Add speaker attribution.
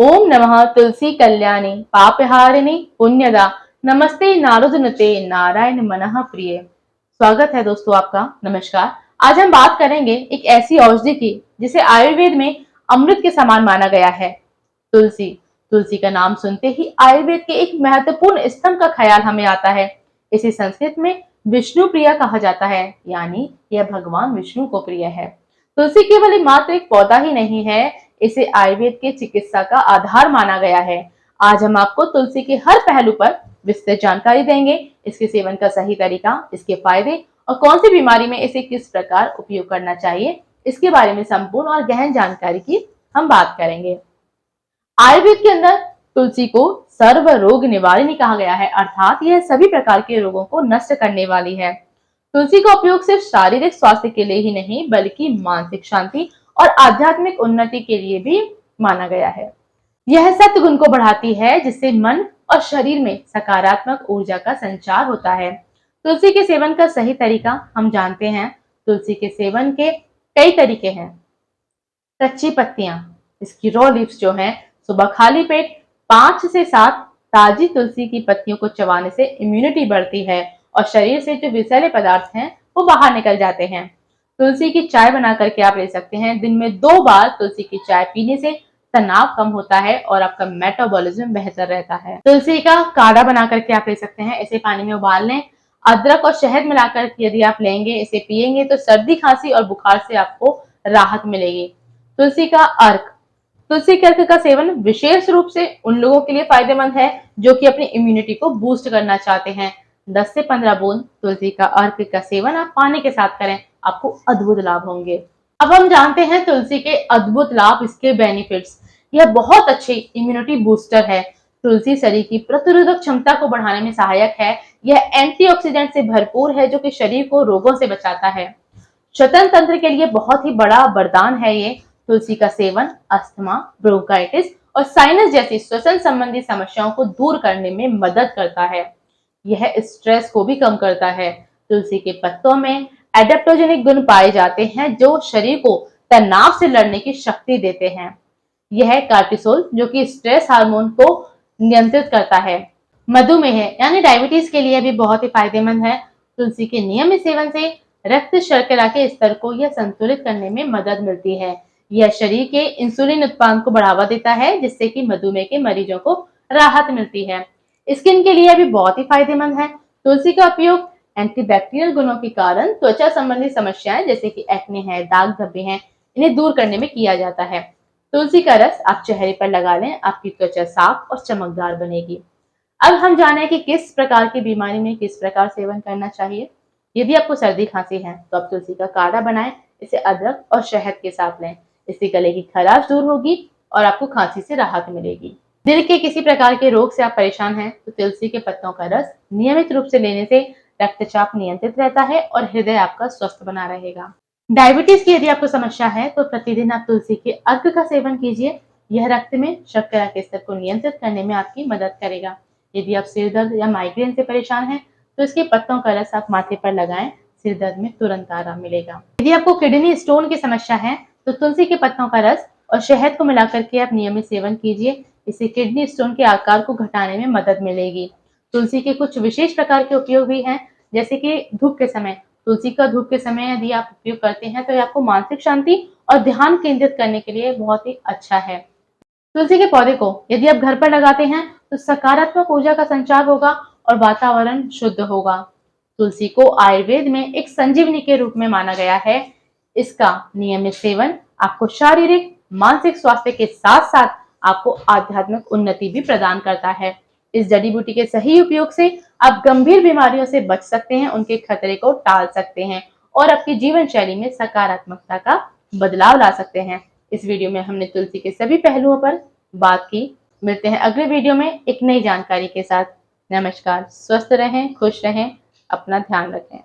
Speaker 1: ओम नमः तुलसी कल्याणी पापहारिणी पुण्यदा नमस्ते नारदनुते नारायण मनः प्रिय। स्वागत है दोस्तों आपका। नमस्कार। आज हम बात करेंगे एक ऐसी औषधि की जिसे आयुर्वेद में अमृत के समान माना गया है, तुलसी। तुलसी का नाम सुनते ही आयुर्वेद के एक महत्वपूर्ण स्तंभ का ख्याल हमें आता है। इसे संस्कृत में विष्णु प्रिया कहा जाता है, यानी यह भगवान विष्णु को प्रिय है। तुलसी केवल मात्र एक पौधा ही नहीं है, इसे आयुर्वेद के चिकित्सा का आधार माना गया है। आज हम आपको तुलसी के हर पहलू पर विस्तृत जानकारी देंगे, इसके सेवन का सही तरीका, इसके फायदे और कौन सी बीमारी में इसे किस प्रकार उपयोग करना चाहिए, इसके बारे में संपूर्ण और गहन जानकारी की हम बात करेंगे। आयुर्वेद के अंदर तुलसी को सर्व रोग निवारिणी कहा गया है, अर्थात यह सभी प्रकार के रोगों को नष्ट करने वाली है। तुलसी का उपयोग सिर्फ शारीरिक स्वास्थ्य के लिए ही नहीं, बल्कि मानसिक शांति और आध्यात्मिक उन्नति के लिए भी माना गया है। यह सत्गुण को बढ़ाती है, जिससे मन और शरीर में सकारात्मक ऊर्जा का संचार होता है। तुलसी के सेवन का सही तरीका हम जानते हैं। तुलसी के सेवन के कई तरीके हैं। कच्ची पत्तियां, इसकी रॉ लीव्स जो हैं, सुबह खाली पेट 5 से 7 ताजी तुलसी की पत्तियों को चबाने से इम्यूनिटी बढ़ती है और शरीर से जो विषैले पदार्थ हैं वो बाहर निकल जाते हैं। तुलसी की चाय बना करके आप ले सकते हैं। दिन में 2 बार तुलसी की चाय पीने से तनाव कम होता है और आपका मेटाबॉलिज्म बेहतर रहता है। तुलसी का काढ़ा बना करके आप ले सकते हैं। इसे पानी में उबाल लें, अदरक और शहद मिलाकर यदि आप लेंगे, इसे पिएंगे तो सर्दी, खांसी और बुखार से आपको राहत मिलेगी। तुलसी का अर्क, तुलसी के अर्क का सेवन विशेष रूप से उन लोगों के लिए फायदेमंद है जो कि अपनी इम्यूनिटी को बूस्ट करना चाहते हैं। 10 से 15 बूंद तुलसी का अर्क का सेवन आप पानी के साथ करें, आपको अद्भुत लाभ होंगे। अब हम जानते हैं तुलसी के अद्भुत लाभ, इसके बेनिफिट्स। यह बहुत अच्छी इम्यूनिटी बूस्टर है। तुलसी शरीर की प्रतिरोधक क्षमता को बढ़ाने में सहायक है। यह एंटीऑक्सीडेंट से भरपूर है जो कि शरीर को रोगों से बचाता है। श्वसन तंत्र के लिए बहुत ही बड़ा वरदान है ये। तुलसी का सेवन अस्थमा, ब्रोंकाइटिस और साइनस जैसी श्वसन संबंधी समस्याओं को दूर करने में मदद करता है। यह स्ट्रेस को भी कम करता है। तुलसी के पत्तों में एडेप्टोजेनिक गुण पाए जाते हैं जो शरीर को तनाव से लड़ने की शक्ति देते हैं। यह कार्टिसोल जो कि स्ट्रेस हार्मोन को नियंत्रित करता है। मधुमेह यानी डायबिटीज के लिए भी बहुत ही फायदेमंद है। तुलसी के नियमित सेवन से रक्त शर्करा के स्तर को यह संतुलित करने में मदद मिलती है। यह शरीर के इंसुलिन उत्पादन को बढ़ावा देता है, जिससे कि मधुमेह के मरीजों को राहत मिलती है। स्किन के लिए भी बहुत ही फायदेमंद है। तुलसी का उपयोग एंटीबैक्टीरियल गुणों के कारण त्वचा संबंधी समस्याएं जैसे कि एक्ने है, दाग धब्बे हैं, इन्हें दूर करने में किया जाता है। तुलसी का रस आप चेहरे पर लगा लें, आपकी त्वचा साफ और चमकदार बनेगी। अब हम जाने कि किस प्रकार की बीमारी में किस प्रकार सेवन करना चाहिए। यदि आपको सर्दी खांसी है तो आप तुलसी का काढ़ा बनाएं, इसे अदरक और शहद के साथ लें। इससे गले की खराश दूर होगी और आपको खांसी से राहत मिलेगी। दिल के किसी प्रकार के रोग से आप परेशान हैं तो तुलसी के पत्तों का रस नियमित रूप से लेने से रक्तचाप नियंत्रित रहता है और हृदय आपका स्वस्थ बना रहेगा। डायबिटीज की यदि आपको समस्या है तो प्रतिदिन आप तुलसी के अर्क का सेवन कीजिए। यह रक्त में शर्करा के स्तर को नियंत्रित करने में आपकी मदद करेगा। यदि आप सिर दर्द या माइग्रेन से परेशान हैं तो इसके पत्तों का रस आप माथे पर लगाएं, सिर दर्द में तुरंत आराम मिलेगा। यदि आपको किडनी स्टोन की समस्या है तो तुलसी के पत्तों का रस और शहद को मिलाकर के आप नियमित सेवन कीजिए। इससे किडनी स्टोन के आकार को घटाने में मदद मिलेगी। तुलसी के कुछ विशेष प्रकार के उपयोग भी हैं, जैसे कि धूप के समय। तुलसी का धूप के समय यदि आप उपयोग करते हैं तो आपको मानसिक शांति और ध्यान केंद्रित करने के लिए बहुत ही अच्छा है। तुलसी के पौधे को यदि आप घर पर लगाते हैं तो सकारात्मक ऊर्जा का संचार होगा और वातावरण शुद्ध होगा। तुलसी को आयुर्वेद में एक संजीवनी के रूप में माना गया है। इसका नियमित सेवन आपको शारीरिक, मानसिक स्वास्थ्य के साथ साथ आपको आध्यात्मिक उन्नति भी प्रदान करता है। इस जड़ी बूटी के सही उपयोग से आप गंभीर बीमारियों से बच सकते हैं, उनके खतरे को टाल सकते हैं और आपकी जीवन शैली में सकारात्मकता का बदलाव ला सकते हैं। इस वीडियो में हमने तुलसी के सभी पहलुओं पर बात की। मिलते हैं अगले वीडियो में एक नई जानकारी के साथ। नमस्कार। स्वस्थ रहें, खुश रहें, अपना ध्यान रखें।